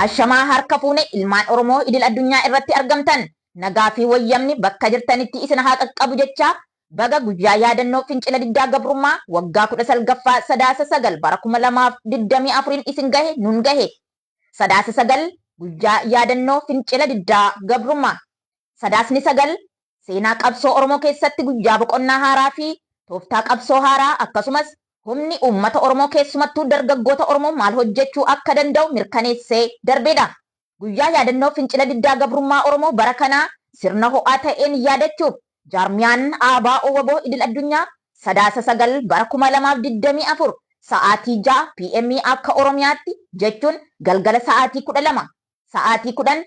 Ashamaa harka fuune ilmaan Oromoo idil addunyaa irratti argamtan nagaa fi wayyamni bakka jirtanitti isin haa qaqqabu jecha baga guyyaa yaadannoo fincila diddaa gabrummaa waggaa 19ffaa Sadaasa 9 bara 2024 isin gahe nun gahe. Sadaasa 9 guyyaa yaadannoo fincila diddaa gabrummaa. Sadaasni 9 seenaa qabsoo Oromoo keessatti guyyaa boqonnaa haaraa fi tooftaa qabsoo haaraa akkasumas humni uummata Oromoo keessumattuu dargaggoota Oromoo maal hojjechuu akka danda'u mirkaneessee darbeedha. Guyyaa yaadannoo fincila diddaa gabrummaa Oromoo bara kanaa sirna ho'aa ta'een yaadachuuf jaarmiyaan ABO WBO idil addunyaa Sadaasa 9 bara 2024 sa'aatii 6 PM akka Oromiyaatti jechuun galgala sa'aatii 12 sa'aatii 10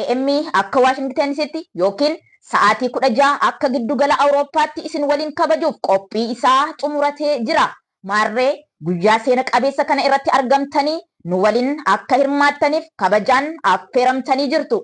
AM akka Washingtonitti yookiin sa'aatii 16 akka giddugala Awurooppaatti isin waliin kabajuuf qophii isaa xumuratee jira. Maarree guyyaa seena qabeessa kana irratti argamtanii nu waliin akka hirmaattaniif kabajaan affeeramtanii jirtu.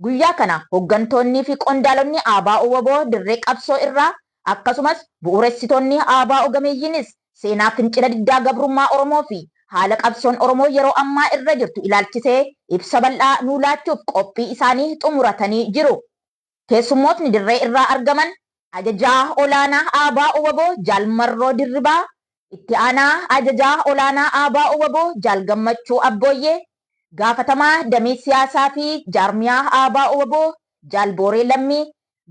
Guyyaa kana hooggantoonnii fi qondaalonni ABO WBO dirree qabsoo irraa akkasumas bu'uuressitoonni ABO gameeyyiinis seenaa fincila diddaa gabrummaa Oromoo fi haala qabsoon Oromoo yeroo ammaa irra jirtu ilaalchisee ibsa bal'aa nuu laachuuf qophii isaanii xumuratanii jiru. Keessummootni dirree irraa argaman ajajaa olaanaa ABO WBO Jaalmarroo Dirribaa, itti aanaa ajajaa olaanaa ABO WBO Jaal Gammachuu Abbooyyee, gaafatamaa damee siyaasaa fi jaarmiyaa ABO WBO Jaal Booree Lammii,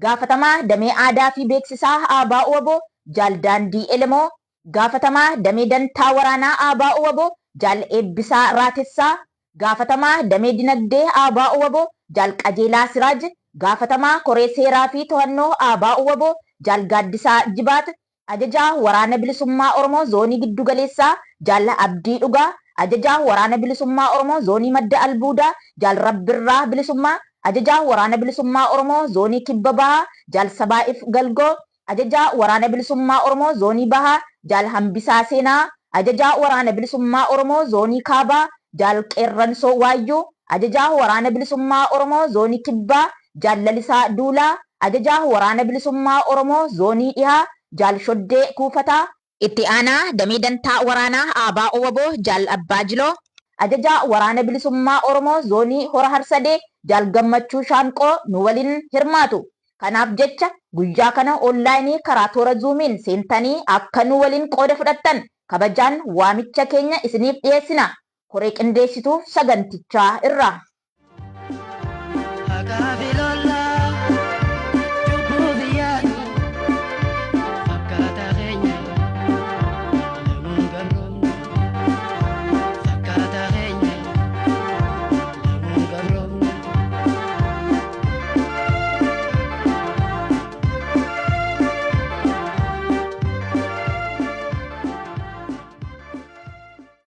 gaafatamaa damee aadaa fi beeksisaa ABO WBO Jaal Daandii Elemoo, gaafatamaa damee dantaa waraanaa ABO WBO Jaal Eebbisaa Raatessaa, gaafatamaa damee dinagdee ABO WBO Jaal Qajeelaa Siraaj, gaafatamaa koree seeraa fi to'annoo ABO WBO Jaal Gaaddisaa Jibaat, ajajaa waraana bilisummaa Oromoo zoonii giddu galeessaa Jaal Abdii Dhugaa, ajajaa waraana bilisummaa Oromoo zoonii madda albuudaa Jaal Rabbirraa Bilisummaa, ajajaa waraana bilisummaa Oromoo zoonii kibba bahaa Jaal Sabaa'if Galgoo, ajajaa waraana bilisummaa Oromoo zoonii bahaa Jaal Hambisaa Seenaa, ajajaa waraana bilisummaa Oromoo zoonii kaabaa Jaal Qeerransoo Waayyuu, ajajaa waraana bilisummaa Oromoo zoonii kibbaa Jaal Lalisaa Duulaa, ajajaa waraana bilisummaa Oromoo zoonii dhihaa Jaal Shoddee Kuufataa, itti aanaa damee dantaa waraanaa ABO WBO Jaal Abbaa Jiloo, ajajaa waraana bilisummaa Oromoo zoonii Hora Harsadee Jaal Gammachuu Shaanqoo nu waliin hirmaatu. Kanaaf jecha guyyaa kana onlaayinii karaa toora zuumiin seentanii akka nu waliin qooda fudhattan kabajaan waamicha keenya isiniif dhiyeessina. Koree qindeessituu sagantichaa irraa.